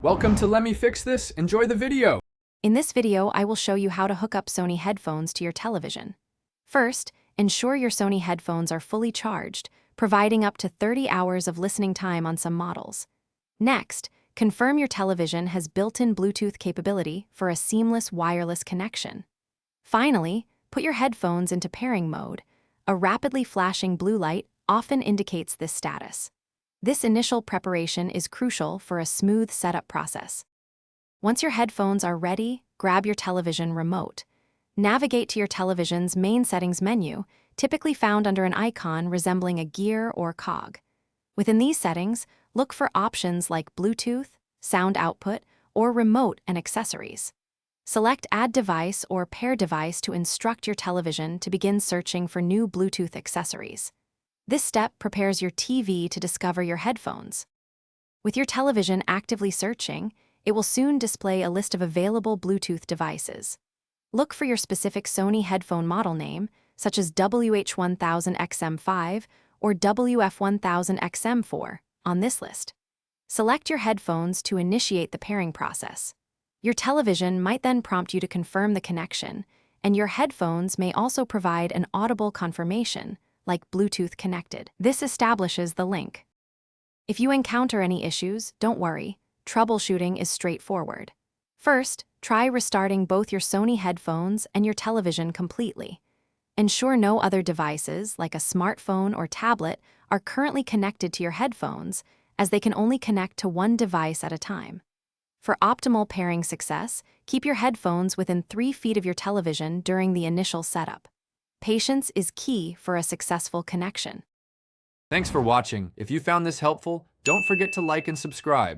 Welcome to Let Me Fix This. Enjoy the video. In this video, I will show you how to hook up Sony headphones to your television. First, ensure your Sony headphones are fully charged, providing up to 30 hours of listening time on some models. Next, confirm your television has built-in Bluetooth capability for a seamless wireless connection. Finally, put your headphones into pairing mode. A rapidly flashing blue light often indicates this status. This initial preparation is crucial for a smooth setup process. Once your headphones are ready, grab your television remote. Navigate to your television's main settings menu, typically found under an icon resembling a gear or cog. Within these settings, look for options like Bluetooth, sound output, or remote and accessories. Select Add Device or Pair Device to instruct your television to begin searching for new Bluetooth accessories. This step prepares your TV to discover your headphones. With your television actively searching, it will soon display a list of available Bluetooth devices. Look for your specific Sony headphone model name, such as WH1000XM5 or WF1000XM4, on this list. Select your headphones to initiate the pairing process. Your television might then prompt you to confirm the connection, and your headphones may also provide an audible confirmation, like Bluetooth connected. This establishes the link. If you encounter any issues, don't worry. Troubleshooting is straightforward. First, try restarting both your Sony headphones and your television completely. Ensure no other devices, like a smartphone or tablet, are currently connected to your headphones, as they can only connect to one device at a time. For optimal pairing success, keep your headphones within 3 feet of your television during the initial setup. Patience is key for a successful connection. Thanks for watching. If you found this helpful, don't forget to like and subscribe.